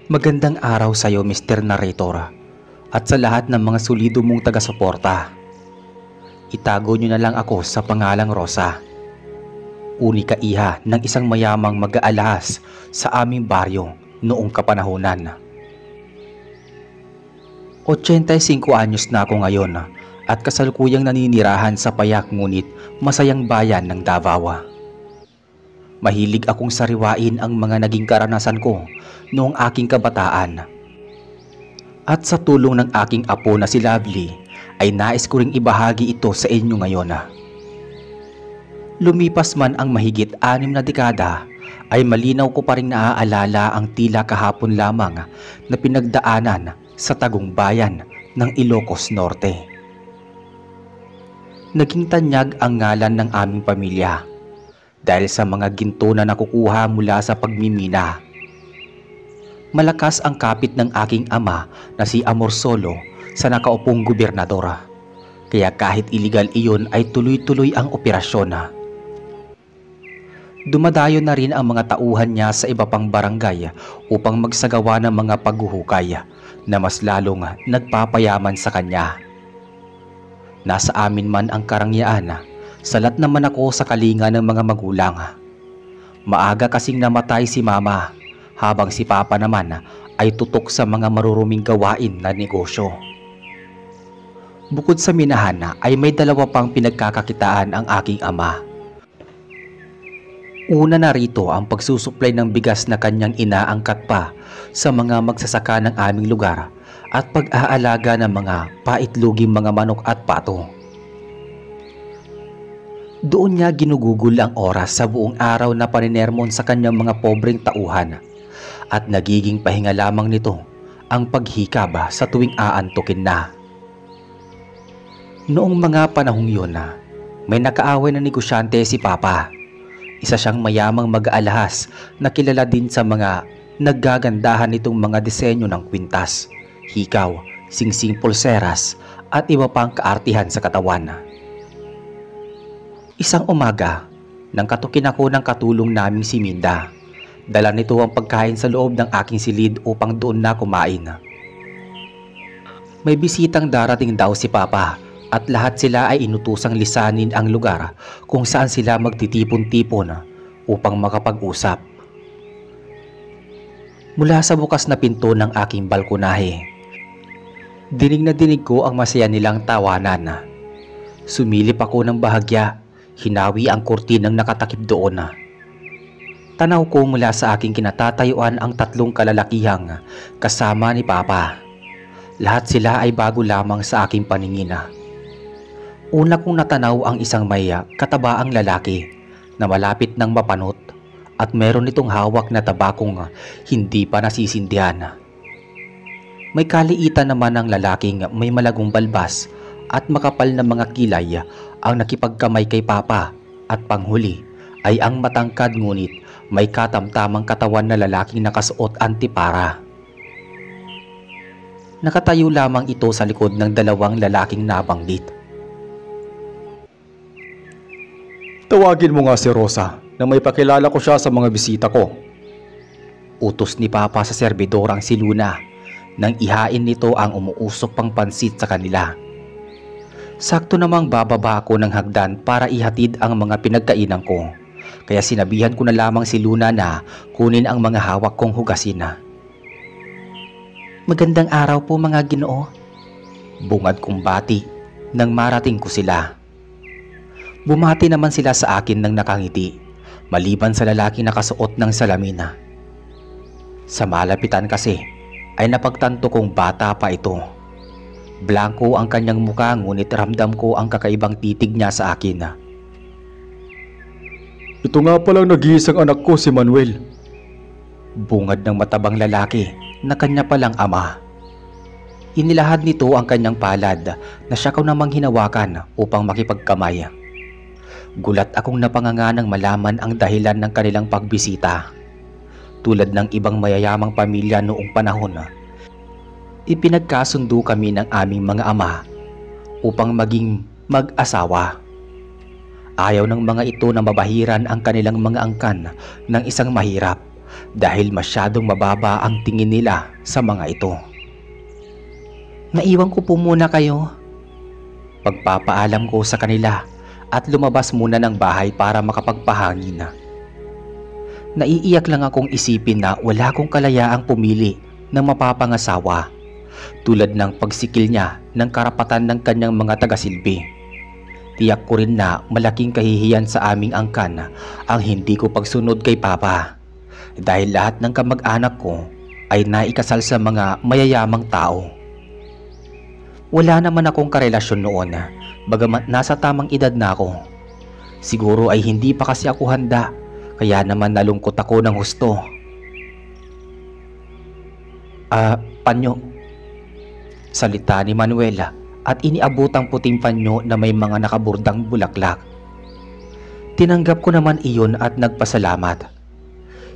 Magandang araw sa iyo, Mr. Narrator, at sa lahat ng mga solido mong taga-suporta. Itago niyo na lang ako sa pangalang Rosa. Unika iha ng isang mayamang mag-aalahas sa aming baryo noong kapanahunan. 85 anyos na ako ngayon at kasalukuyang naninirahan sa payak ngunit masayang bayan ng Davao. Mahilig akong sariwain ang mga naging karanasan ko noong aking kabataan. At sa tulong ng aking apo na si Lovely ay nais ko ring ibahagi ito sa inyo ngayon. Lumipas man ang mahigit 6 na dekada ay malinaw ko pa rin naaalala ang tila kahapon lamang na pinagdaanan sa tagong bayan ng Ilocos Norte. Naging tanyag ang ngalan ng aming pamilya dahil sa mga ginto na nakukuha mula sa pagmimina. Malakas ang kapit ng aking ama na si Amorsolo sa nakaupong gobernador, kaya kahit iligal iyon ay tuloy-tuloy ang operasyon. Dumadayo na rin ang mga tauhan niya sa iba pang barangay upang magsagawa ng mga paghuhukay na mas lalong nagpapayaman sa kanya. Nasa amin man ang karangyaan, salat naman ako sa kalinga ng mga magulang. Maaga kasing namatay si mama habang si papa naman ay tutok sa mga maruruming gawain na negosyo. Bukod sa minahan ay may 2 pang pinagkakakitaan ang aking ama. Una na rito ang pagsusuplay ng bigas na kanyang inaangkat pa sa mga magsasaka ng aming lugar at pag-aalaga ng mga paitloging mga manok at pato. Doon niya ginugugol ang oras sa buong araw na paninermon sa kanyang mga pobreng tauhan at nagiging pahinga lamang nito ang paghikab sa tuwing aantukin na. Noong mga panahong yun may nakaaway na negosyante si Papa. Isa siyang mayamang mag-aalahas na kilala din sa mga naggagandahan nitong mga disenyo ng kwintas, hikaw, singsing pulseras at iba pang kaartihan sa katawan. Isang umaga, nang katukin ako ng katulong naming si Minda, dala nito ang pagkain sa loob ng aking silid upang doon na kumain. May bisitang darating daw si Papa at lahat sila ay inutusang lisanin ang lugar kung saan sila magtitipon-tipon upang makapag-usap. Mula sa bukas na pinto ng aking balkonahe, dinig na dinig ko ang masaya nilang tawanan. Sumilip ako ng bahagya. Hinawi ang kurtinang nakatakip doon. Tanaw ko mula sa aking kinatatayuan ang 3 kalalakihang kasama ni Papa. Lahat sila ay bago lamang sa aking paningin. Una kong natanaw ang isang may katabaang lalaki na malapit ng mapanot at meron itong hawak na tabakong hindi pa nasisindihan. May kaliitan naman ang lalaking may malagong balbas at makapal na mga kilay ang nakipagkamay kay Papa, at panghuli ay ang matangkad ngunit may katamtamang katawan na lalaking nakasuot antipara. Nakatayo lamang ito sa likod ng 2 lalaking nabanggit. Tawagin mo nga si Rosa na may pakilala ko siya sa mga bisita ko. Utos ni Papa sa serbidorang si Luna nang ihain nito ang umuusok pang pansit sa kanila. Sakto namang bababa ako ng hagdan para ihatid ang mga pinagkainan ko, kaya sinabihan ko na lamang si Luna na kunin ang mga hawak kong hugasin. Magandang araw po mga Ginoo, bungad kong bati nang marating ko sila. Bumati naman sila sa akin nang nakangiti, maliban sa lalaki nakasuot ng salamin. Sa malapitan kasi ay napagtanto kong bata pa ito. Blanco ang kanyang mukha ngunit ramdam ko ang kakaibang titig niya sa akin. Ito nga palang nag-iisang anak ko si Manuel. Bungad ng matabang lalaki na kanya palang ama. Inilahad nito ang kanyang palad na siya ko namang hinawakan upang makipagkamay. Gulat akong napanganganang malaman ang dahilan ng kanilang pagbisita. Tulad ng ibang mayayamang pamilya noong panahon, ipinagkasundo kami ng aming mga ama upang maging mag-asawa. Ayaw ng mga ito na mabahiran ang kanilang mga angkan ng isang mahirap dahil masyadong mababa ang tingin nila sa mga ito. Naiwan ko po muna kayo. Pagpapaalam ko sa kanila at lumabas muna ng bahay para makapagpahangin. Naiiyak lang akong isipin na wala akong kalayaang pumili ng mapapangasawa tulad ng pagsikil niya ng karapatan ng kanyang mga tagasilbi. Tiyak ko rin na malaking kahihiyan sa aming angkan ang hindi ko pagsunod kay Papa dahil lahat ng kamag-anak ko ay naikasal sa mga mayayamang tao. Wala naman akong karelasyon noon, bagamat nasa tamang edad na ako. Siguro ay hindi pa kasi ako handa, kaya naman nalungkot ako ng husto. Panyo. Salita ni Manuela at iniabot ang puting panyo na may mga nakaburdang bulaklak. Tinanggap ko naman iyon at nagpasalamat.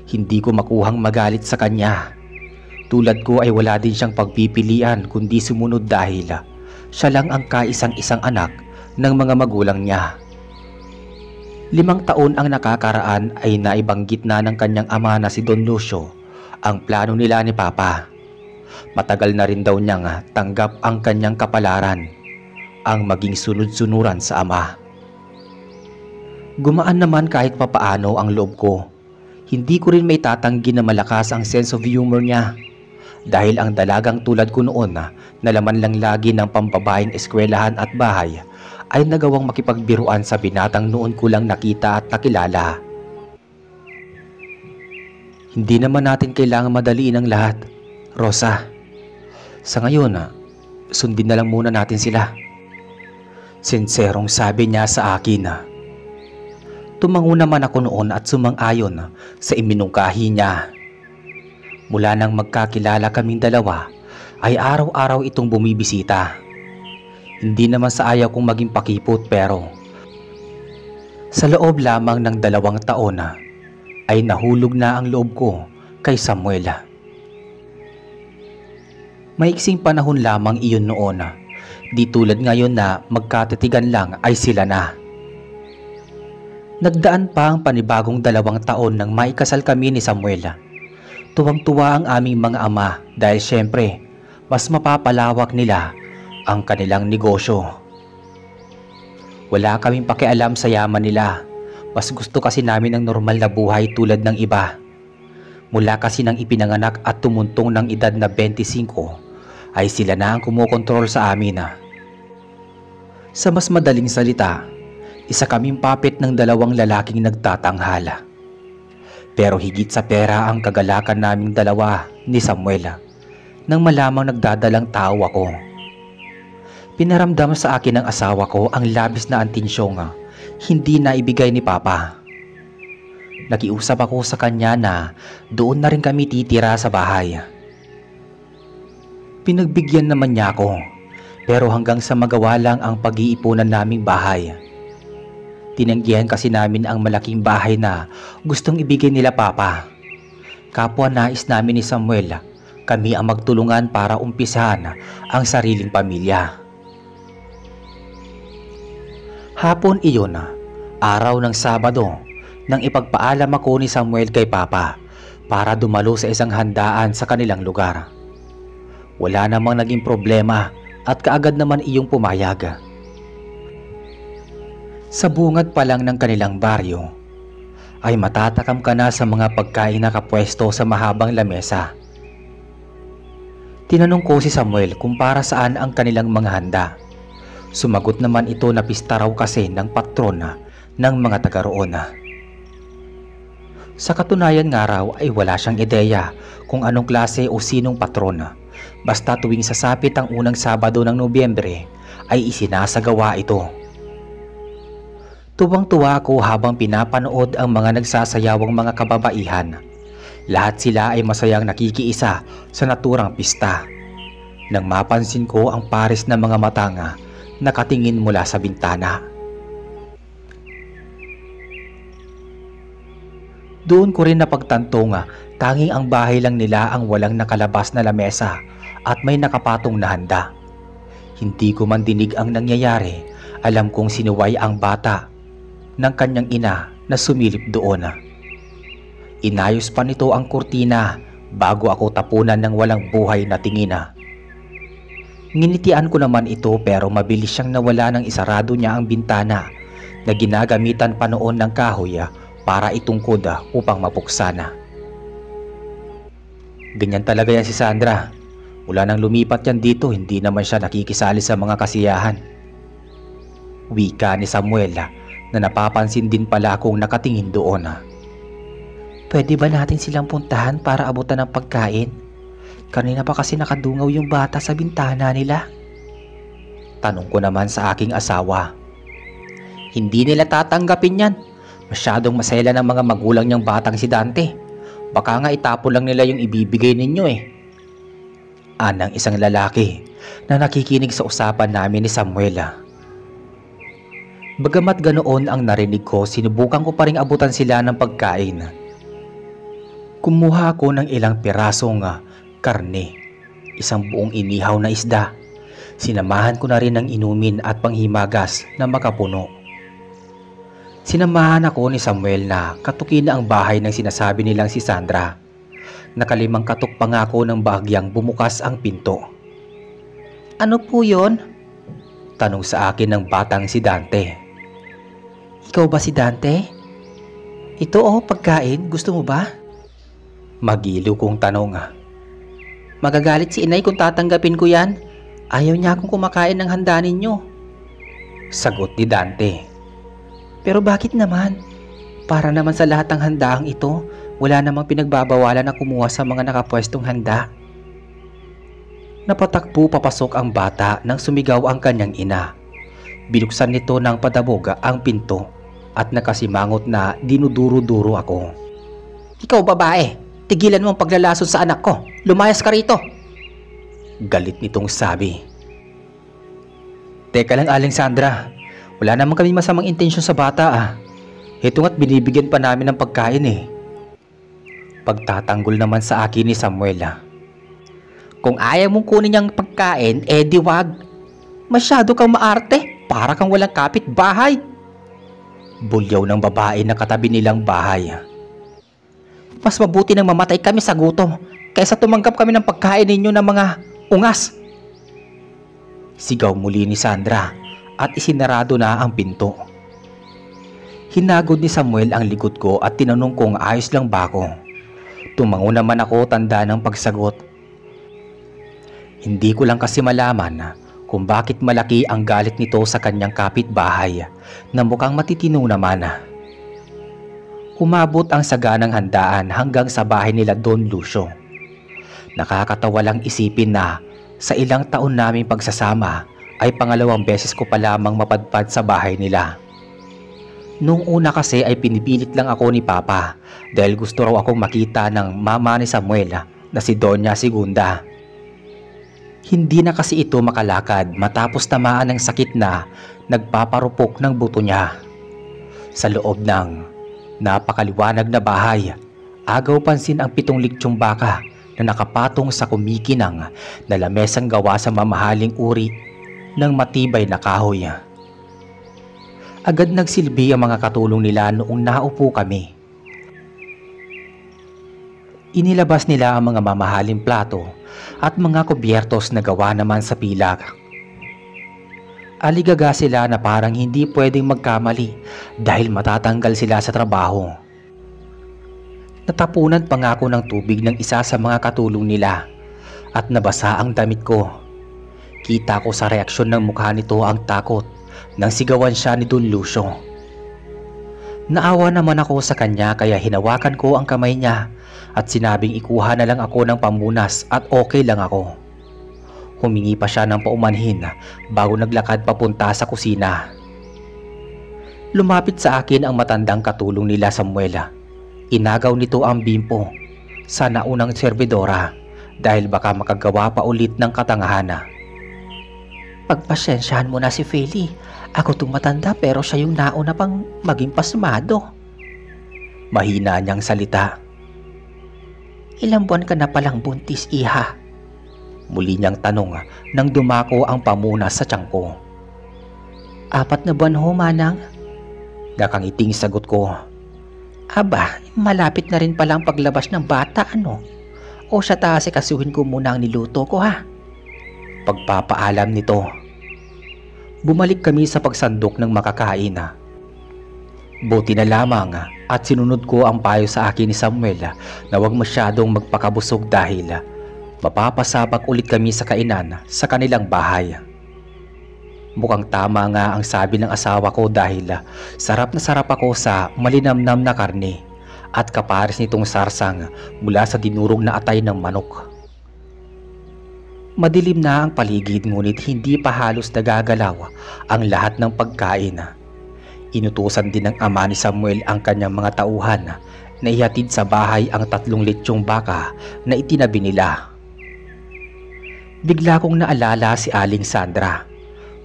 Hindi ko makuhang magalit sa kanya. Tulad ko ay wala din siyang pagpipilian kundi sumunod dahil siya lang ang kaisang-isang anak ng mga magulang niya. 5 taon ang nakakaraan ay naibanggit na ng kanyang ama na si Don Lucio ang plano nila ni Papa. Matagal na rin daw niyang tanggap ang kanyang kapalaran, ang maging sunod-sunuran sa ama. Gumaan naman kahit papaano ang loob ko. Hindi ko rin may tatanggi na malakas ang sense of humor niya. Dahil ang dalagang tulad ko noon na laman lang lagi ng pambabaeng eskwelahan at bahay ay nagawang makipagbiruan sa binatang noon ko lang nakita at nakilala. Hindi naman natin kailangan madaliin ang lahat, Rosa. Sa ngayon, sundin na lang muna natin sila. Sinserong sabi niya sa akin. Tumango naman ako noon at sumang-ayon sa iminungkahi niya. Mula nang magkakilala kaming dalawa ay araw-araw itong bumibisita. Hindi naman sa ayaw kong maging pakipot pero sa loob lamang ng 2 taon ay nahulog na ang loob ko kay Samuel. Maiksing panahon lamang iyon noon. Di tulad ngayon na magkatitigan lang ay sila na. Nagdaan pa ang panibagong 2 taon nang maikasal kami ni Samuel. Tuwang-tuwa ang aming mga ama dahil syempre mas mapapalawak nila ang kanilang negosyo. Wala kaming pakialam sa yaman nila. Mas gusto kasi namin ng normal na buhay tulad ng iba. Mula kasi nang ipinanganak at tumuntong ng edad na 25 ay sila na ang kumokontrol sa amin. Sa mas madaling salita, isa kaming puppet ng 2 lalaking nagtatanghala. Pero higit sa pera ang kagalakan naming 2 ni Samuel nang malamang nagdadalang tao ako. Pinaramdam sa akin ng asawa ko ang labis na antinsyong hindi na ibigay ni Papa. Nakiusap ako sa kanya na doon na rin kami titira sa bahay. Pinagbigyan naman niya ako pero hanggang sa magawa lang ang pag-iipunan naming bahay. Tinanggihan kasi namin ang malaking bahay na gustong ibigay nila Papa. Kapwa nais namin ni Samuel, kami ang magtulungan para umpisahan ang sariling pamilya. Hapon iyon, araw ng Sabado, nang ipagpaalam ako ni Samuel kay Papa para dumalo sa isang handaan sa kanilang lugar. Wala namang naging problema at kaagad naman iyong pumayag. Sa bungad pa lang ng kanilang baryo, ay matatakam ka na sa mga pagkain na kapwesto sa mahabang lamesa. Tinanong ko si Samuel kung para saan ang kanilang mga handa. Sumagot naman ito na pista raw kasi ng patron ng mga taga roon. Sa katunayan nga raw ay wala siyang ideya kung anong klase o sinong patron. Basta tuwing sasapit ang unang Sabado ng Nobyembre ay isinasagawa ito. Tuwang-tuwa ako habang pinapanood ang mga nagsasayawang mga kababaihan. Lahat sila ay masayang nakikiisa sa naturang pista. Nang mapansin ko ang pares ng mga matanga nakatingin mula sa bintana. Doon ko rin napagtanto nga tanging ang bahay lang nila ang walang nakalabas na lamesa at may nakapatong na handa. Hindi ko man dinig ang nangyayari, alam kong sinuway ang bata ng kanyang ina na sumilip doon. Inayos pa nito ang kurtina bago ako tapunan ng walang buhay na tingin. Nginitian ko naman ito pero mabilis siyang nawala nang isarado niya ang bintana na ginagamitan pa noon ng kahoy para itungkod upang mapuksan. Ganyan talaga yan si Sandra. Mula nang lumipat yan dito, hindi naman siya nakikisali sa mga kasiyahan. Wika ni Samuel na napapansin din pala akong nakatingin doon. Pwede ba natin silang puntahan para abutan ng pagkain? Kanina pa kasi nakadungaw yung bata sa bintana nila. Tanong ko naman sa aking asawa. Hindi nila tatanggapin yan. Masyadong masela ng mga magulang niyang batang si Dante. Baka nga itapon lang nila yung ibibigay ninyo eh. Anang isang lalaki na nakikinig sa usapan namin ni Samuel. Bagamat ganoon ang narinig ko, sinubukan ko pa ring abutan sila ng pagkain. Kumuha ako ng ilang pirasong karne, isang buong inihaw na isda. Sinamahan ko na rin ng inumin at panghimagas na makapuno. Sinamahan ako ni Samuel na katukin na ang bahay ng sinasabi nilang si Sandra. Nakalimang katok pa nga ako ng bahagyang bumukas ang pinto. Ano po yon? Tanong sa akin ng batang si Dante. Ikaw ba si Dante? Ito pagkain, gusto mo ba? Magiliw kong tanong. Magagalit si inay kung tatanggapin ko yan. Ayaw niya akong kumakain ng handa ninyo. Sagot ni Dante. Pero bakit naman? Para naman sa lahat ng handaang ito, wala namang pinagbabawalan na kumuha sa mga nakapwestong handa. Napatakbo papasok ang bata nang sumigaw ang kanyang ina. Binuksan nito ng padaboga ang pinto at nakasimangot na dinuduro-duro ako. Ikaw babae! Tigilan mo ang paglalason sa anak ko. Lumayas ka rito. Galit nitong sabi. Teka lang Aling Sandra. Wala naman kami masamang intensyon sa bata Ito nga't binibigyan pa namin ng pagkain eh. Pagtatanggol naman sa akin ni Samuel. Kung ayaw mong kunin niyang pagkain, di wag. Masyado kang maarte. Para kang walang kapit-bahay. Bulyaw ng babae na katabi nilang bahay. Mas mabuti nang mamatay kami sa gutom kaysa tumanggap kami ng pagkain ninyo ng mga ungas. Sigaw muli ni Sandra at isinarado na ang pinto. Hinagod ni Samuel ang likod ko at tinanong kung ayos lang ba ako. Tumango naman ako tanda ng pagsagot. Hindi ko lang kasi malaman kung bakit malaki ang galit nito sa kanyang kapitbahay na mukhang matitino naman. Umabot ang saganang handaan hanggang sa bahay nila Don Lucio. Nakakatawa lang isipin na sa ilang taon naming pagsasama ay pangalawang beses ko pa lamang mapadpad sa bahay nila. Noong una kasi ay pinipilit lang ako ni Papa dahil gusto raw akong makita ng mama ni Samuel na si Doña Segunda. Hindi na kasi ito makalakad matapos tamaan ng sakit na nagpaparupok ng buto niya. Sa loob ng napakaliwanag na bahay, agaw pansin ang 7 litsyong baka na nakapatong sa kumikinang na lamesang gawa sa mamahaling uri ng matibay na kahoy. Agad nagsilbi ang mga katulong nila noong naupo kami. Inilabas nila ang mga mamahaling plato at mga kubyertos na gawa naman sa pilak. Aligaga sila na parang hindi pwedeng magkamali dahil matatanggal sila sa trabaho. Natapunan pa nga ako ng tubig ng isa sa mga katulong nila at nabasa ang damit ko. Kita ko sa reaksyon ng mukha nito ang takot nang sigawan siya ni Don Lucio. Naawa naman ako sa kanya kaya hinawakan ko ang kamay niya at sinabing ikuha na lang ako ng pamunas at okay lang ako. Humingi pa siya ng paumanhin bago naglakad papunta sa kusina. Lumapit sa akin ang matandang katulong nila Samuel. Inagaw nito ang bimpo sa naunang serbidora dahil baka makagawa pa ulit ng katangahan. Pagpasensyahan mo na si Feli. Ako tong matanda pero siya yung nauna pang maging pasmado. Mahina niyang salita. Ilang buwan ka na palang buntis, iha? Muli niyang tanong nang dumako ang pamunas sa tiyan ko. 4 na buwan ho, manang. Nakangiting sagot ko. Aba, malapit na rin pala ang paglabas ng bata, ano? O siya kasuhin ko muna ang niluto ko, ha? Pagpapaalam nito. Bumalik kami sa pagsandok ng makakain. Buti na lamang at sinunod ko ang payo sa akin ni Samuel na huwag masyadong magpakabusog dahil mapapasabak ulit kami sa kainan sa kanilang bahay. Mukhang tama nga ang sabi ng asawa ko dahil sarap na sarap ako sa malinamnam na karne at kapares nitong sarsang mula sa dinurog na atay ng manok. Madilim na ang paligid ngunit hindi pa halos nagagalaw ang lahat ng pagkain. Inutusan din ng ama ni Samuel ang kanyang mga tauhan na ihatid sa bahay ang 3 litsyong baka na itinabi nila. Bigla kong naalala si Aling Sandra.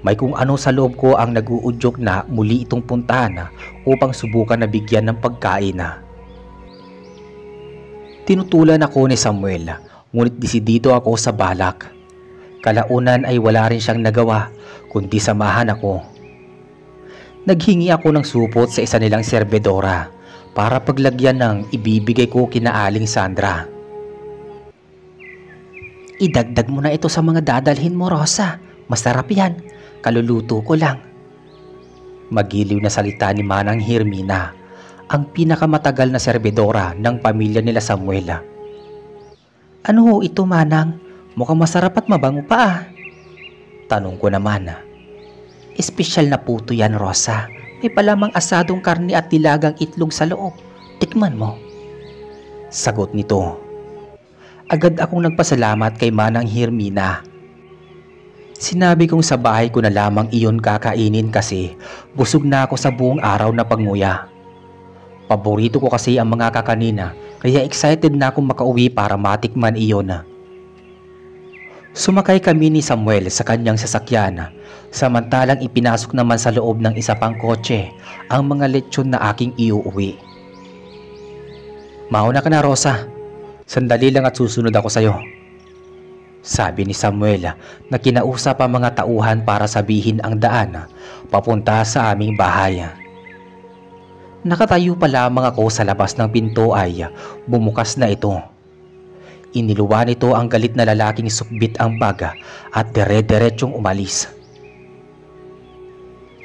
May kung ano sa loob ko ang nag-uudyok na muli itong puntahan upang subukan na bigyan ng pagkain. Tinutulan ako ni Samuel, ngunit desidido ako sa balak. Kalaunan ay wala rin siyang nagawa kundi samahan ako. Naghingi ako ng supot sa isa nilang serbedora para paglagyan ng ibibigay ko kina Aling Sandra. Idagdag mo na ito sa mga dadalhin mo, Rosa. Masarap yan. Kaluluto ko lang. Magiliw na salita ni Manang Hermina, ang pinakamatagal na serbedora ng pamilya nila Samuel. Ano ho ito, Manang? Mukhang masarap at mabango pa. Tanong ko naman. Espesyal na puto yan, Rosa. May palamang asadong karne at dilagang itlog sa loob. Tikman mo. Sagot nito. Agad akong nagpasalamat kay Manang Hermina. Sinabi kong sa bahay ko na lamang iyon kakainin kasi busog na ako sa buong araw na pagnguya. Paborito ko kasi ang mga kakanina kaya excited na akong makauwi para matikman iyon. Sumakay kami ni Samuel sa kanyang sasakyan samantalang ipinasok naman sa loob ng isa pang kotse ang mga lechon na aking iuuwi. Mauna ka na, Rosa. Sandali lang at susunod ako sa'yo. Sabi ni Samuel na kinausap ang mga tauhan para sabihin ang daan papunta sa aming bahay. Nakatayo pa lamang ako sa labas ng pinto ay bumukas na ito. Iniluwa nito ang galit na lalaking sukbit ang bag at dire-diretsyong umalis.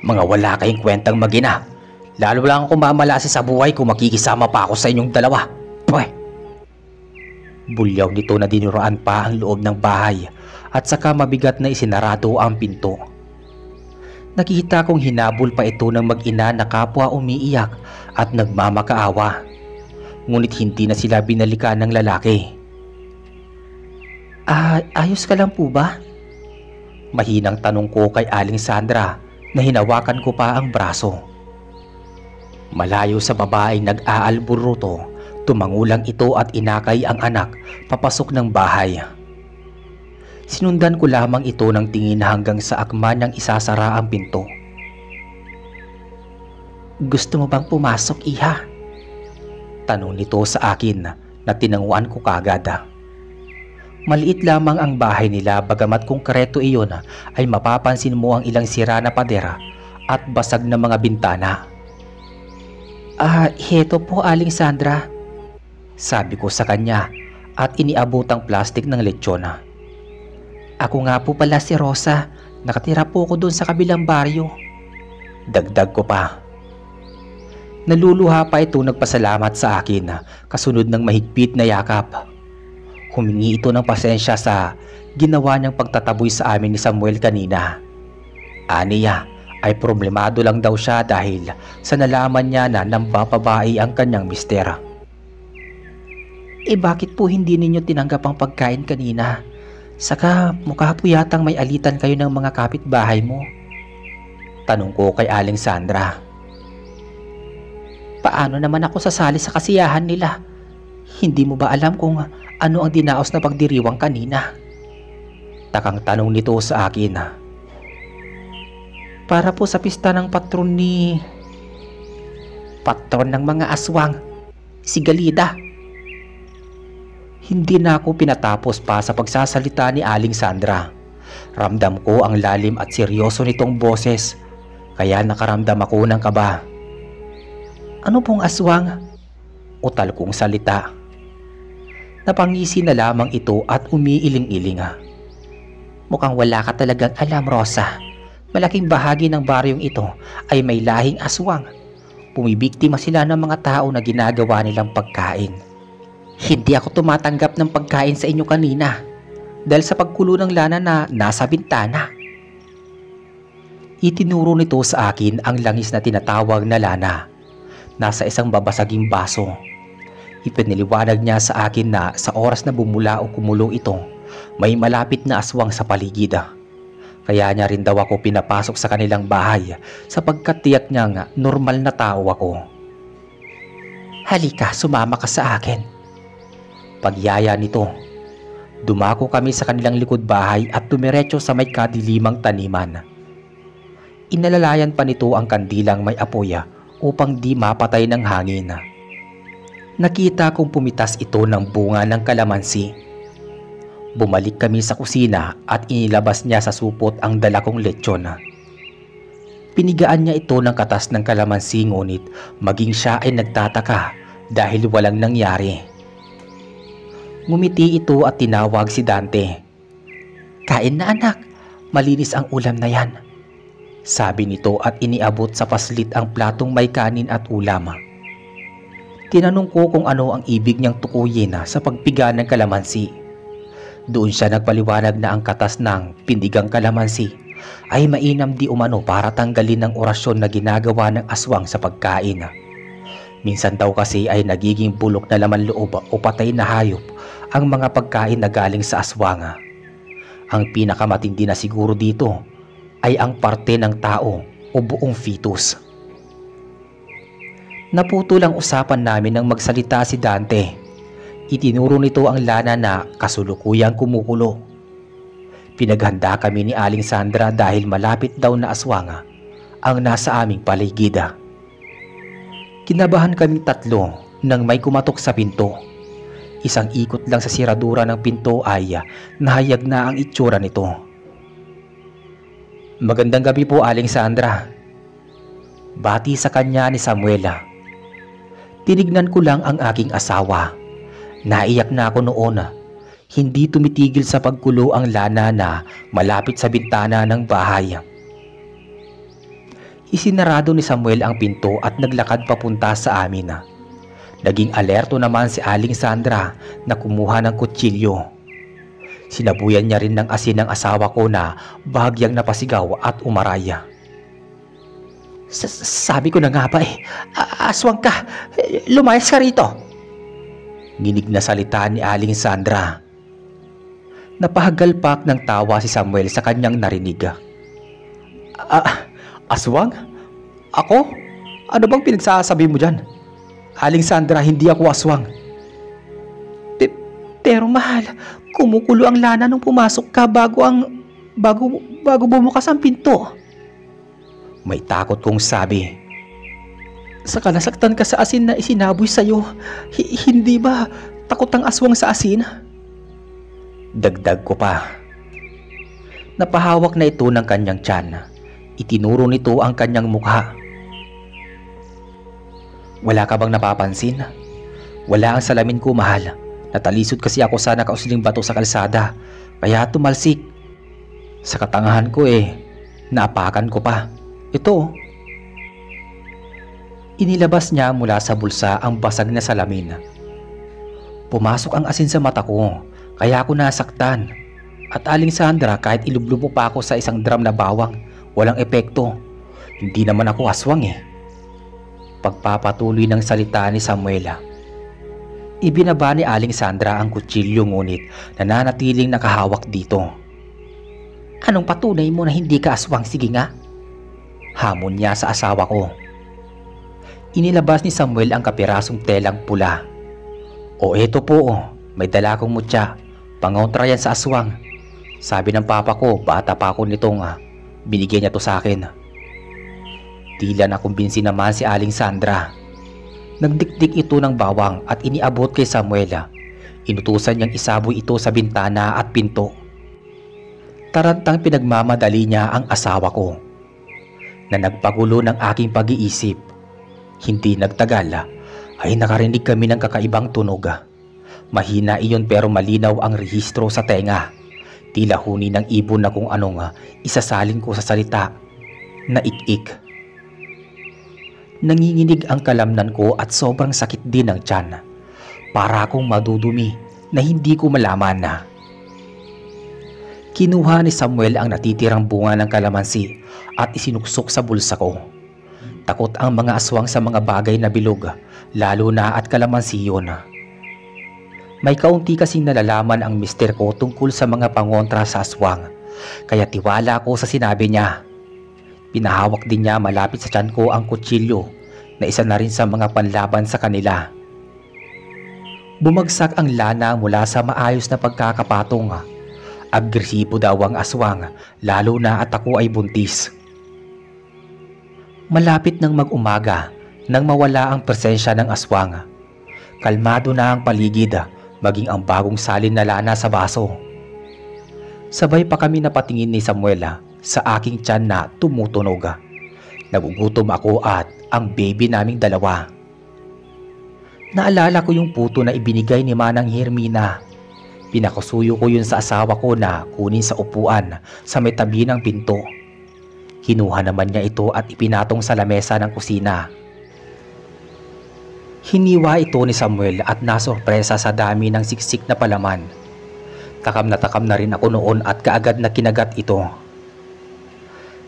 Mga wala kayong kwentang magina. Lalo lang ako mamalasi sa buhay kung makikisama pa ako sa inyong dalawa. Pweh! Bulyaw nito na dinuraan pa ang loob ng bahay at saka mabigat na isinarado ang pinto. Nakita kong hinabol pa ito ng mag-ina na kapwa umiiyak at nagmamakaawa. Ngunit hindi na sila binalikan ng lalaki. Ayos ka lang po ba? Mahinang tanong ko kay Aling Sandra na hinawakan ko pa ang braso. Malayo sa babaeng nag-aalburuto, tumangulang ito at inakay ang anak papasok ng bahay. Sinundan ko lamang ito ng tingin hanggang sa akma niyang isasara ang pinto. Gusto mo bang pumasok, iha? Tanong nito sa akin na tinanguan ko kagad. Maliit lamang ang bahay nila bagamat konkreto iyon ay mapapansin mo ang ilang sira na padera at basag na mga bintana. Heto po, Aling Sandra. Sabi ko sa kanya at iniabot ang plastik ng lechon. Ako nga po pala si Rosa. Nakatira po ko doon sa kabilang baryo. Dagdag ko pa. Naluluha pa ito nagpasalamat sa akin kasunod ng mahigpit na yakap. Humingi ito ng pasensya sa ginawa niyang pagtataboy sa amin ni Samuel kanina. Aniya ay problemado lang daw siya dahil sa nalaman niya na nambababae ang kanyang mister. Bakit po hindi ninyo tinanggap ang pagkain kanina? Saka mukha po yatang may alitan kayo ng mga kapitbahay mo. Tanong ko kay Aling Sandra. Paano naman ako sasali sa kasiyahan nila? Hindi mo ba alam kung ano ang dinaos na pagdiriwang kanina? Takang tanong nito sa akin. Para po sa pista ng patron ng mga aswang, si Galida. Hindi na ako pinatapos pa sa pagsasalita ni Aling Sandra. Ramdam ko ang lalim at seryoso nitong boses, kaya nakaramdam ako ng kaba. Ano pong aswang? o talkong salita. Napangisi na lamang ito at umiiling-iling. Mukhang wala ka talagang alam, Rosa. Malaking bahagi ng baryong ito ay may lahing aswang. Bumibiktima sila ng mga tao na ginagawa nilang pagkain. Hindi ako tumatanggap ng pagkain sa inyo kanina dahil sa pagkulo ng lana na nasa bintana. Itinuro nito sa akin ang langis na tinatawag na lana. Nasa isang babasaging baso. Ipiniliwanag niya sa akin na sa oras na bumula o kumulo ito, may malapit na aswang sa paligid. Kaya niya rin daw ako pinapasok sa kanilang bahay sapagkat tiyak niyang normal na tao ako. Halika, sumama ka sa akin. Pagyaya nito, dumako kami sa kanilang likod bahay at tumiretso sa may kadilimang taniman. Inalalayan pa nito ang kandilang may apoy upang di mapatay ng hangin. Nakita kong pumitas ito ng bunga ng kalamansi. Bumalik kami sa kusina at inilabas niya sa supot ang dala kong lechon. Pinigaan niya ito ng katas ng kalamansi ngunit maging siya ay nagtataka dahil walang nangyari. Ngumiti ito at tinawag si Dante. Kain na anak, malinis ang ulam na yan. Sabi nito at iniabot sa paslit ang platong may kanin at ulam. Tinanong ko kung ano ang ibig niyang tukuyin sa pagpiga ng kalamansi. Doon siya nagpaliwanag na ang katas ng pindigang kalamansi ay mainam di umano para tanggalin ang orasyon na ginagawa ng aswang sa pagkain. Minsan daw kasi ay nagiging bulok na laman loob o patay na hayop ang mga pagkain na galing sa aswang. Ang pinakamatindi na siguro dito ay ang parte ng tao o buong fetus. Naputol ang usapan namin nang magsalita si Dante. Itinuro nito ang lana na kasulukuyang kumukulo. Pinaghanda kami ni Aling Sandra dahil malapit daw na aswang ang nasa aming paligid. Kinabahan kaming tatlo nang may kumatok sa pinto. Isang ikot lang sa siradura ng pinto ay nahayag na ang itsura nito. Magandang gabi po, Aling Sandra. Bati sa kanya ni Samuela. Tinignan ko lang ang aking asawa. Naiyak na ako noon. Hindi tumitigil sa pagkulo ang lana na malapit sa bintana ng bahay. Isinarado ni Samuel ang pinto at naglakad papunta sa amin. Naging alerto naman si Aling Sandra na kumuha ng kutsilyo. Sinabuyan niya rin ng asin ang asawa ko na bahagyang napasigaw at umaraya. Sabi ko na nga ba aswang ka, lumayas ka rito. Nginig na salita ni Aling Sandra. Napahagalpak ng tawa si Samuel sa kanyang narinig. Aswang? Ako? Ano bang pinagsasabi mo dyan? Aling Sandra, hindi ako aswang. Pero mahal, kumukulo ang lana nung pumasok ka bago bumukas ang pinto. May takot kong sabi. Saka nasaktan ka sa asin na isinaboy sa'yo. Hindi ba takot ang aswang sa asin? Dagdag ko pa. Napahawak na ito ng kanyang tiyan. Itinuro nito ang kanyang mukha. Wala ka bang napapansin? Wala ang salamin ko, mahal. Natalisod kasi ako sa nakausling bato sa kalsada, kaya tumalsik. Sa katangahan ko naapakan ko pa. Ito. Inilabas niya mula sa bulsa ang basag na salamin. Pumasok ang asin sa mata ko, kaya ako nasaktan. At Aling Sandra, kahit ilublubo pa ako sa isang drum na bawang, walang epekto. Hindi naman ako aswang Pagpapatuloy ng salita ni Samuela. Ibinaba ni Aling Sandra ang kutsilyo ngunit nananatiling nakahawak dito. Anong patunay mo na hindi ka aswang? Sige nga. Hamon niya sa asawa ko. Inilabas ni Samuel ang kapirasong telang pula. O eto po, may dala akong mutya. Pangontra yan sa aswang. Sabi ng papa ko, bata pa ako nitong binigyan niya to sa akin. Tila na kumbinsi naman si Aling Sandra. Nagdikdik ito ng bawang at iniabot kay Samuela. Inutusan niyang isaboy ito sa bintana at pinto. Tarantang pinagmamadali niya ang asawa ko na nagpagulo ng aking pag-iisip. Hindi nagtagal ay nakarinig kami ng kakaibang tunog. Mahina iyon pero malinaw ang rehistro sa tenga. Tila huni ng ibon na kung anong isasalin ko sa salita na ik-ik. Nanginginig ang kalamnan ko at sobrang sakit din ng tiyan. Para akong madudumi na hindi ko malaman na. Kinuha ni Samuel ang natitirang bunga ng kalamansi at isinuksok sa bulsa ko. Takot ang mga aswang sa mga bagay na bilog, lalo na at kalamansi yun. May kaunti kasing nalalaman ang mister ko tungkol sa mga pangontra sa aswang, kaya tiwala ko sa sinabi niya. Pinahawak din niya malapit sa tiyan ko ang kutsilyo na isa na rin sa mga panlaban sa kanila. Bumagsak ang lana mula sa maayos na pagkakapatong. Agresibo daw ang aswang, lalo na at ako ay buntis. Malapit ng mag-umaga nang mawala ang presensya ng aswang. Kalmado na ang paligid, maging ang bagong salin na lana sa baso. Sabay pa kami napatingin ni Samuel sa aking tiyan na tumutunog. Nagugutom ako at ang baby naming dalawa. Naalala ko yung puto na ibinigay ni Manang Hermina. Pinakasuyo ko yun sa asawa ko na kunin sa upuan sa may tabi ng pinto. Kinuha naman niya ito at ipinatong sa lamesa ng kusina. Hiniwa ito ni Samuel at nasorpresa sa dami ng siksik na palaman. Takam na rin ako noon at kaagad na kinagat ito.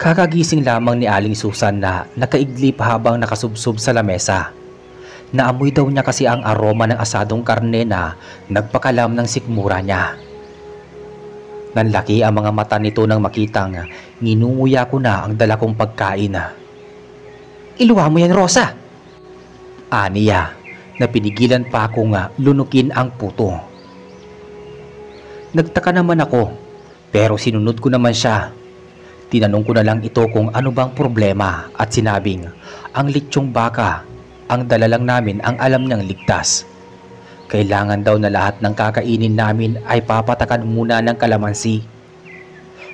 Kakagising lamang ni Aling Susan na nakaiglip habang nakasubsob sa lamesa. Naamoy daw niya kasi ang aroma ng asadong karne na nagpakalam ng sikmura niya. Nanlaki ang mga mata nito nang makitang nginunguya ko na ang dala kong pagkain. "Iluwa mo yan, Rosa!" Aniya na pinigilan pa akong lunukin ang puto. Nagtaka naman ako pero sinunod ko naman siya. Tinanong ko na lang ito kung ano bang problema at sinabing ang litsyong baka ang dala lang namin ang alam niyang ligtas. Kailangan daw na lahat ng kakainin namin ay papatakan muna ng kalamansi.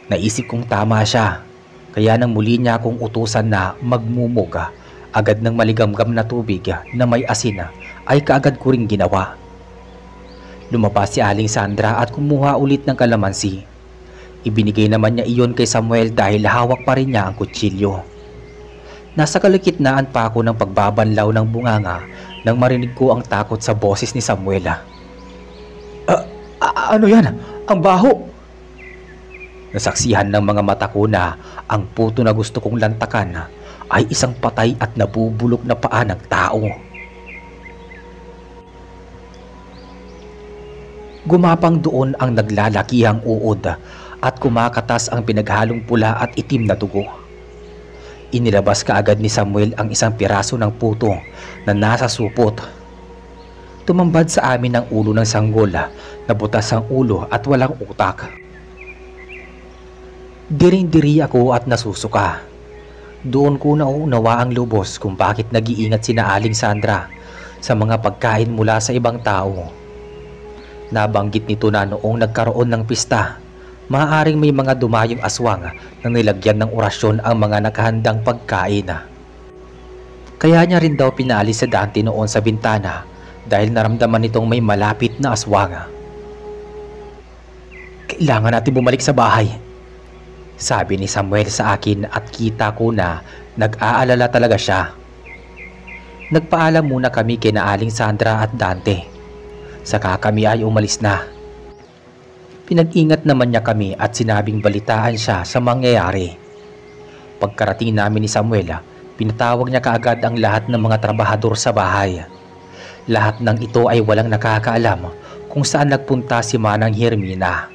Naisip kong tama siya, kaya nang muli niya akong utusan na magmumog agad ng maligamgam na tubig na may asin ay kaagad ko ring ginawa. Lumabas si Aling Sandra at kumuha ulit ng kalamansi. Ibinigay naman niya iyon kay Samuel dahil hawak pa rin niya ang kutsilyo. Nasa kalagitnaan pa ako ng pagbabanlaw ng bunganga nang marinig ko ang takot sa boses ni Samuel. Ano yan? Ang baho! Nasaksihan ng mga mata ko na ang puto na gusto kong lantakan ay isang patay at nabubulok na paa ng tao. Gumapang doon ang naglalakihang uod at kumakatas ang pinaghalong pula at itim na dugo. Inilabas kaagad ni Samuel ang isang piraso ng puto na nasa supot. Tumambad sa amin ang ulo ng sanggol na butas ang ulo at walang utak. Diring-diri ako at nasusuka. Doon ko nauunawa ang lubos kung bakit nag-iingat sina Aling Sandra sa mga pagkain mula sa ibang tao. Nabanggit nito na noong nagkaroon ng pista, maaaring may mga dumayong aswang na nilagyan ng orasyon ang mga nakahandang pagkain. Kaya niya rin daw pinaalis sa Dante noon sa bintana dahil naramdaman nitong may malapit na aswang. "Kailangan natin bumalik sa bahay," sabi ni Samuel sa akin at kita ko na nag-aalala talaga siya. Nagpaalam muna kami kina Aling Sandra at Dante. Saka kami ay umalis na. Pinag-ingat naman niya kami at sinabing balitaan siya sa mangyayari. Pagkarating namin ni Samuel, pinatawag niya kaagad ang lahat ng mga trabahador sa bahay. Lahat ng ito ay walang nakakaalam kung saan nagpunta si Manang Hermina.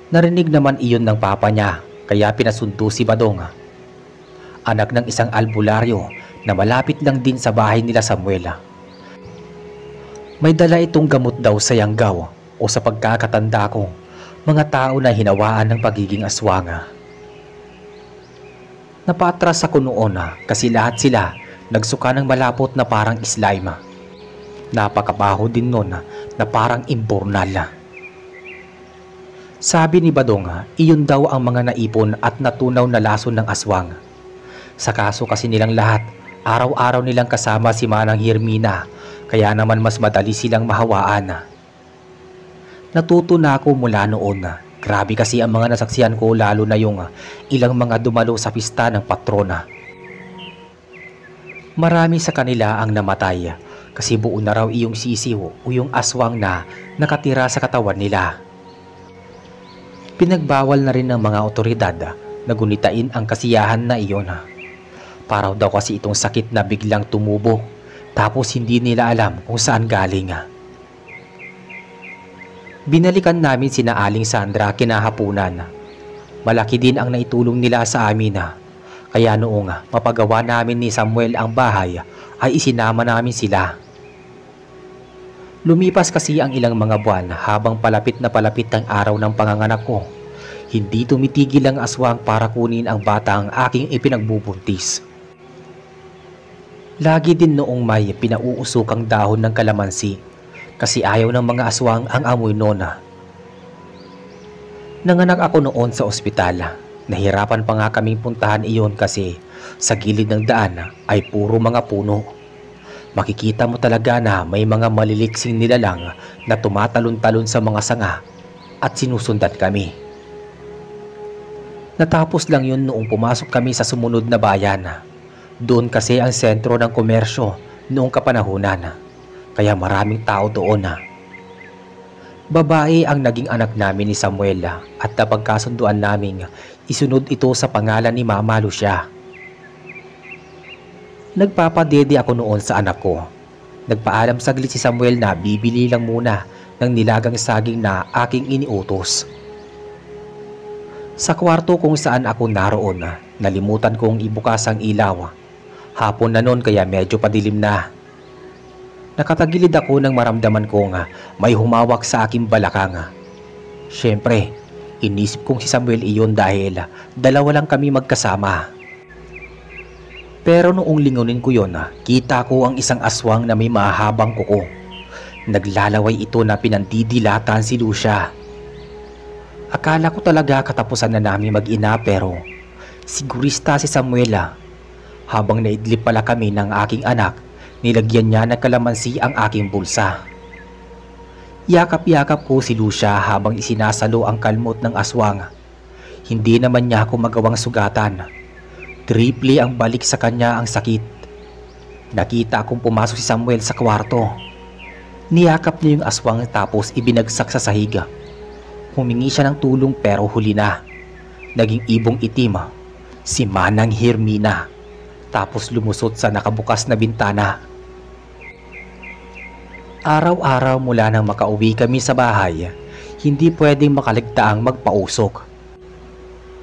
Narinig naman iyon ng papa niya kaya pinasundo si Badong, anak ng isang albularyo na malapit lang din sa bahay nila Samuel. May dala itong gamot daw sa Yanggaw o sa pagkakatanda ko, mga tao na hinawaan ng pagiging aswang. Napatras ako noon kasi lahat sila nagsuka ng malapot na parang slime. Napakabaho din nun na parang imbornal. Sabi ni Badong, iyon daw ang mga naipon at natunaw na lason ng aswang. Sa kaso kasi nilang lahat Araw-araw nilang kasama si Manang Hermina, kaya naman mas madali silang mahawaan. Natuto na ako mula noon. Grabe kasi ang mga nasaksihan ko, lalo na yung ilang mga dumalo sa pista ng patrona. Marami sa kanila ang namatay kasi buo na raw iyong sisiw o yung aswang na nakatira sa katawan nila. Pinagbawal na rin ng mga otoridad na gunitain ang kasiyahan na iyon. Paraw daw kasi itong sakit na biglang tumubo, tapos hindi nila alam kung saan galing. Binalikan namin sina Aling Sandra kinahapunan. Malaki din ang naitulong nila sa amin. Kaya noong mapagawa namin ni Samuel ang bahay ay isinama namin sila. Lumipas kasi ang ilang mga buwan habang palapit na palapit ang araw ng panganganak ko. Hindi tumitigil ang aswang para kunin ang batang aking ipinagbubuntis. Lagi din noong may pinauusukang dahon ng kalamansi kasi ayaw ng mga aswang ang amoy noon. Nanganak ako noon sa ospital. Nahirapan pa nga kaming puntahan iyon kasi sa gilid ng daan ay puro mga puno. Makikita mo talaga na may mga maliliksing nilalang na tumatalon-talon sa mga sanga at sinusundan kami. Natapos lang yun noong pumasok kami sa sumunod na bayan. Doon kasi ang sentro ng komersyo noong kapanahunan, kaya maraming tao doon. Babae ang naging anak namin ni Samuel at napagkasunduan naming isunod ito sa pangalan ni Mama Lucia. Nagpapadede ako noon sa anak ko. Nagpaalam saglit si Samuel na bibili lang muna ng nilagang saging na aking iniutos. Sa kwarto kung saan ako naroon, nalimutan kong ibukas ang ilaw. Hapon na noon kaya medyo padilim na. Nakatagilid ako nang maramdaman kong may humawak sa aking balakang. Siyempre, inisip kong si Samuel iyon dahil dalawa lang kami magkasama. Pero noong lingunin ko yon, kita ko ang isang aswang na may mahabang kuko. Naglalaway ito na pinandidilatan si Lucia. Akala ko talaga katapusan na namin mag-ina pero sigurista si Samuel. Habang naidlip pala kami ng aking anak, nilagyan niya ng kalamansi ang aking bulsa. Yakap-yakap ko si Lucia habang isinasalo ang kalmot ng aswang. Hindi naman niya ako magawang sugatan. Triple ang balik sa kanya ang sakit. Nakita akong pumasok si Samuel sa kwarto. Niyakap niya yung aswang tapos ibinagsak sa sahig. Humingi siya ng tulong pero huli na. Naging ibong itim, si Manang Hermina. Tapos lumusot sa nakabukas na bintana. Araw-araw mula nang makauwi kami sa bahay, hindi pwedeng makaligtaang magpausok.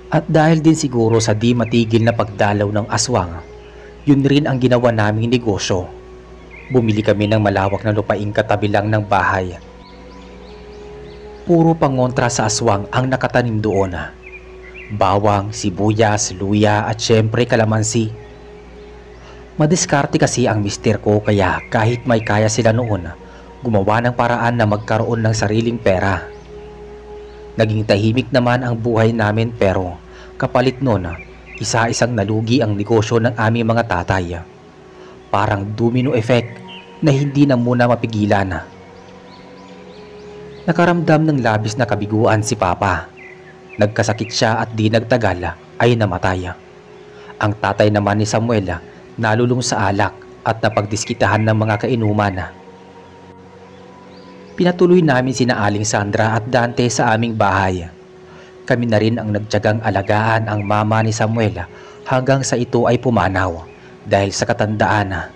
At dahil din siguro sa di matigil na pagdalaw ng aswang, yun rin ang ginawa naming negosyo. Bumili kami ng malawak na lupaing katabi lang ng bahay. Puro pangontra sa aswang ang nakatanim doon. Bawang, sibuyas, luya at syempre kalamansi. Madiskarte kasi ang mister ko kaya kahit may kaya sila noon, gumawa ng paraan na magkaroon ng sariling pera. Naging tahimik naman ang buhay namin pero kapalit noon, isa-isang nalugi ang negosyo ng aming mga tatay. Parang domino effect na hindi na muna mapigilan. Nakaramdam ng labis na kabiguan si Papa. Nagkasakit siya at di nagtagal ay namatay. Ang tatay naman ni Samuel nalulung sa alak at napagdiskitahan ng mga kainuman. Pinatuloy namin sina Aling Sandra at Dante sa aming bahay. Kami na rin ang nagtiyagang alagaan ang mama ni Samuel hanggang sa ito ay pumanaw dahil sa katandaan.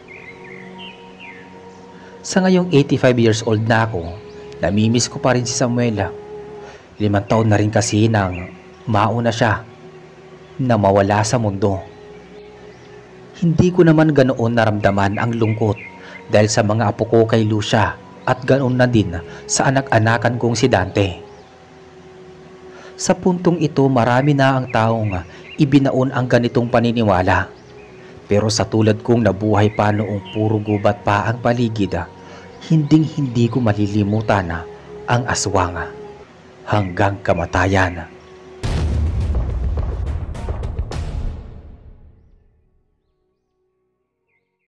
Sa ngayong 85 years old na ako, namimiss ko pa rin si Samuel. 5 taon na rin kasi nang mauna siya na mawala sa mundo. Hindi ko naman ganoon naramdaman ang lungkot dahil sa mga apo ko kay Lucia at ganoon na din sa anak-anakan kong si Dante. Sa puntong ito marami na ang taong ibinaon ang ganitong paniniwala. Pero sa tulad kong nabuhay pa noong puro gubat pa ang paligid, hindi ko malilimutan ang aswang hanggang kamatayan.